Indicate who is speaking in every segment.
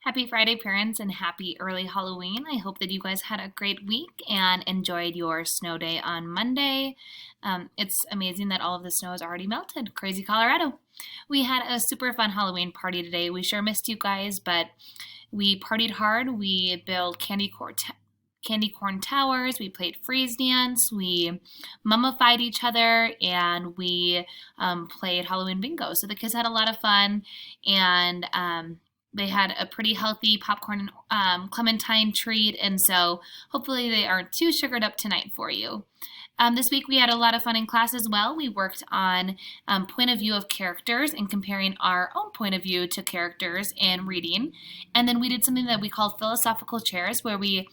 Speaker 1: Happy Friday, parents, and happy early Halloween. I hope that you guys had a great week and enjoyed your snow day on Monday. It's amazing that all of the snow has already melted. Crazy Colorado. We had a super fun Halloween party today. We sure missed you guys, but we partied hard. We built candy corn towers. We played freeze dance. We mummified each other, and we played Halloween bingo. So the kids had a lot of fun, and they had a pretty healthy popcorn clementine treat, and so hopefully they aren't too sugared up tonight for you. This week we had a lot of fun in class as well. We worked on point of view of characters and comparing our own point of view to characters and reading. And then we did something that we call philosophical chairs, where we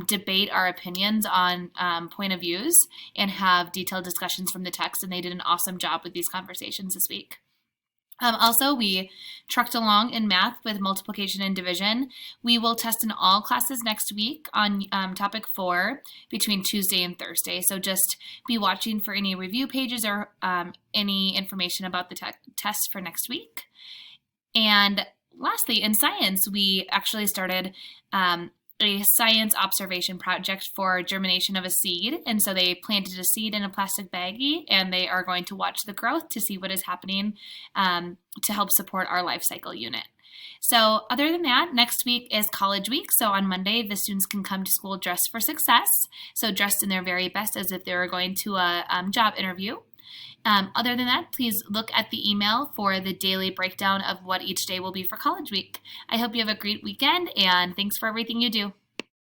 Speaker 1: debate our opinions on point of views and have detailed discussions from the text, and they did an awesome job with these conversations this week. Also, we trucked along in math with multiplication and division. We will test in all classes next week on topic 4 between Tuesday and Thursday. So just be watching for any review pages or any information about the test for next week. And lastly, in science, we actually started a science observation project for germination of a seed. And so they planted a seed in a plastic baggie, and they are going to watch the growth to see what is happening to help support our life cycle unit. So other than that, next week is college week. So on Monday, the students can come to school dressed for success. So dressed in their very best as if they were going to a job interview. Other than that, please look at the email for the daily breakdown of what each day will be for college week. I hope you have a great weekend, and thanks for everything you do.